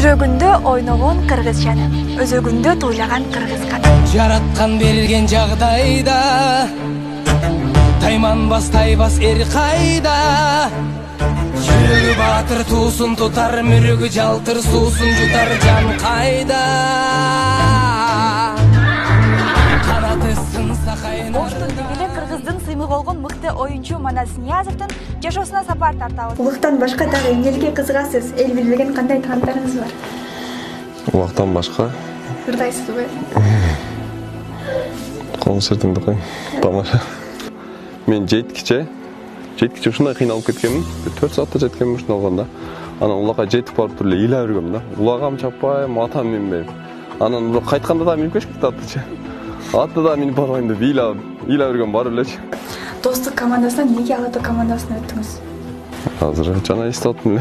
Жүрөгүндө ойногон кыргыз жаным, өзөгүндө туйлаган кыргыз каным. Жараткан берген жагдайда тайманбас тайбас эр кайда. Жүрөгү батыр туусун тутар, мүрөгү жалтыр суусун жутар, жан кайда. Канаты сынса кайнар. Оштун дегеле кыргыздын сыймык болгон мыкты оюнчу Манас Ниязовдун жашоосуна сапар тартабыз. Улуктан башка дагы эмнелерге кызыгасыз? Эл билбеген кандай таанаттарыңыз бар? Улуктан башка? Ырдайсызбы? Концертимди кой. Тамаша. Мен жеткиче ушундай кыйналып кеткенмин. 4 саатта жеткенмин ушуну алганда. Анан улакка жетип барып туруп эле ыйлап жүргөм да. Улагам чаппайм, атам минбейм. Анан кайтканда да минип кетип аттычы. Атты да минип барбайм деп ыйлап жүргөм барып элечи. Достук командасынан эмнеге Ала тоо командасына өттүңүз? Азыр жана эстептим.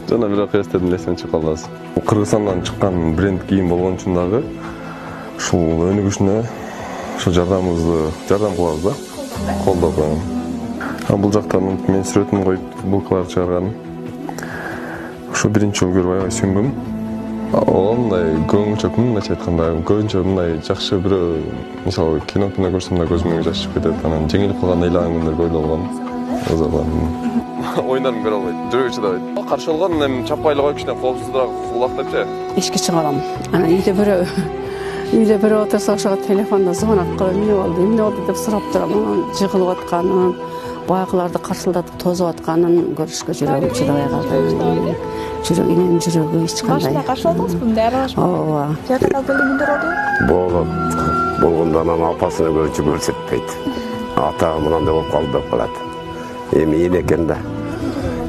Жана бирок эстедим, эсиме чыгып калды азыр. Кыргызстандан чыккан бренд кийим болгон үчүн дагы ушул өнүгүшүнө ушул жардам кылабыз да. Колдоо коем. Бул жактан мен сүрөтүн коюп футболкалар чыгарган. Ушу биринчи жолу көрүп аябай сүйүнгөм. Мындай көңүлчө мындайча айтканда көбүнчө мындай жакшы бирөө мисалы кино көрсөм да көзүмө жаш чыгып кетет. Анан жеңилип калган ыйлаган күндөр көп болгон. Оюндарын көрө албайт, жүрөгү чыдабайт. Каршы болгон эми чаппайлы коюп кичине коопсузураак улак депчи. Эшикке чыгарам. Анан үйдө бирөө отурса ошого телефондо звонок кылып эмне болду деп сурап турам. Анан жыгылып атканын, баягыларды каршылдатып тозуп атканын көрүшкө жүрөгүм чыдабай калды. Жүрөгүнүн жүрөгү эч кандай. Машина каршыладыңызбы? Мындай аралашма. Ооба. Театрда келген күндөр болду? Болгондо анан апасына көрчү көрсөтпөйт. Ата мынандай болуп калды деп калат. Эми эл экен да.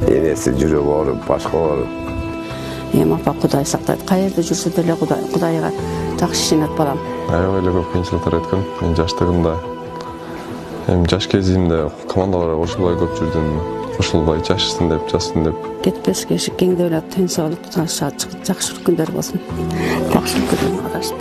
Энеси жүрөгү ооруп, башка ооруп. Эми апа Кудай сактайт. Каерде жүрсө деле Кудайга жакшы ишенет балам. Аябай эле көп кыйынчылыктар өткөн. Мен жаштыгымда эми жаш кезимде командаларга кошулбай көп жүрдүм. Кошулбай жашсын деп. Кетпеске кеңдеп эле тынч алып жакшы күндөр болсун. Жакшы күндөр адашып